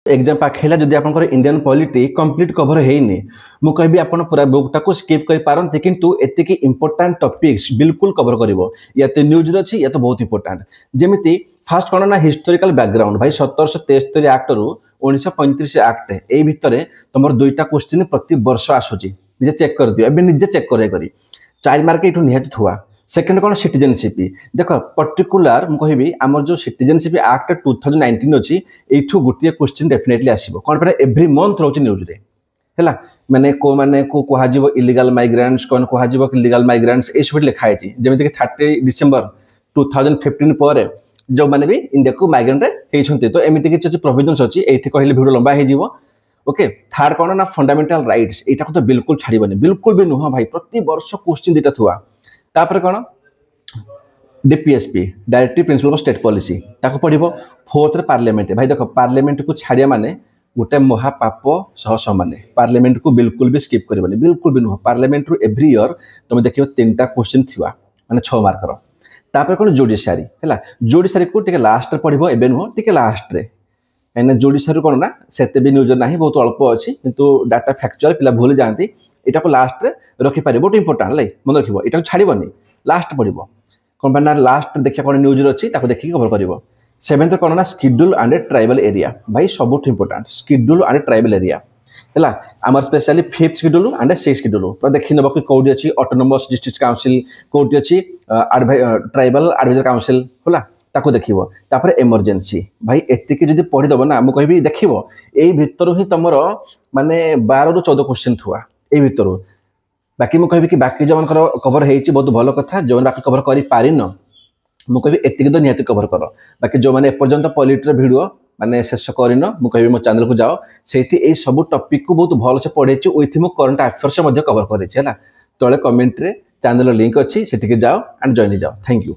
Exam पाखेला जदि आपनकर Indian polity complete cover हेइनी मु कहबी आपन पूरा बुक टाको स्किप कर पारंते किंतु एतिकी इंपोर्टेंट टॉपिक्स बिल्कुल कवर करिवो या तो न्यूज रे अछि या तो बहुत इंपोर्टेंट जेमिति फास्ट कोन ना हिस्टोरिकल बैकग्राउंड भाई 1773 एक्ट रु 1935 एक्ट ए भितरे तमर दुईटा क्वेश्चन प्रति वर्ष आसुची निजे चेक कर दियो एबे निजे चेक करे करी 4 मार्क एठु निहात थुआ सेकेंड कौन सिटीजनशिप देख पर्टिकुलर मुझे आमर जो सिटीजनशिप एक्ट 2019 अच्छी यू गोटे क्वेश्चन डेफिनेटली आसो कौन पे एव्री मंथ रोचे न्यूज रे है माने को कह इलीगल माइग्रेंट्स कौन कह लीगल माइग्रेंट्स ये सब लिखाई जमीक 30 डिसेम्बर 2015 पर जो मैंने भी इंडिया को माइग्रेंट होती तो एमती किसी प्रोविजन्स अच्छी ये कहले भिड लंबा हो ओके थार्ड कौन ना फंडामेंटल राइट्स यहाँ तो बिल्कुल छाड़बनी बिल्कुल भी नुह भाई प्रति वर्ष क्वेश्चन दुटा थुआ तापर कौन DPSP directive principle of state policy ताको पढ़िबो फोर्थ रे पार्लियामेंट भाई देखो पार्लियामेंट को छाड़िया माने गोटे महापाप सह समान पार्लियामेंट को बिल्कुल भी स्किप करबनी बिल्कुल भी नुह पार्लियामेंट रु एवरी ईयर तुम देखियो 3टा क्वेश्चन थिवा माने 6 मार्कर तापर कौन जुडिशियरी है जुडिशियरी को टिके लास्ट रे पढ़िबो एबे नुह टिके लास्ट रे एने जुडिशियरी कौन ना सेते भी न्यूज नाही बहुत अल्प अछि किंतु डाटा फैक्चुअल पिला भूल जांती एटा को लास्ट रे रखि पारे बहुत इंपोर्टेंट ले मन रखिबो एटा छाड़िबनी लास्ट पढ़िबो कौन पे ना लास्ट देखिए कौन न्यूज अच्छी देखिए कवर कर 7th कौन ना स्केड्यूल एंड ट्राइबल एरिया भाई सब important schedule and tribal area है आमर specially 5th schedule and 6th schedule पूरा देखी नब कि कौटी अच्छी ऑटोनोमस डिस्ट्रिक्ट काउंसिल कौटी अच्छी ट्राइबल एडवाइजर काउंसिल है ताको देखिबो तापर इमरजेंसी भाई एतिकी जदि पढ़ीदेव ना मुझे कहबी देखिबो एई भितर ही तुमर माने 12 ରୁ 14 क्वेश्चन थुआ एई भितर बाकी मुझे कहबी कि बाकी जो मनकर कवर होती बहुत भल कथा जो बाकी कवर कर पारिन मुझे कहबी एतिकी तो निहाती कवर कर बाकी जो मैंने एपर्यंत पॉलिटी वीडियो माने शेष करिन मुझे कहबी मो चैनल को जाओ सेठी ए सब टॉपिक को बहुत भल से पढ़े विथ मो करंट अफेयर्स कवर करे तले कमेंट रे चैनल लिंक अच्छी सेठी जाओ एंड जॉइन जाओ थैंक यू।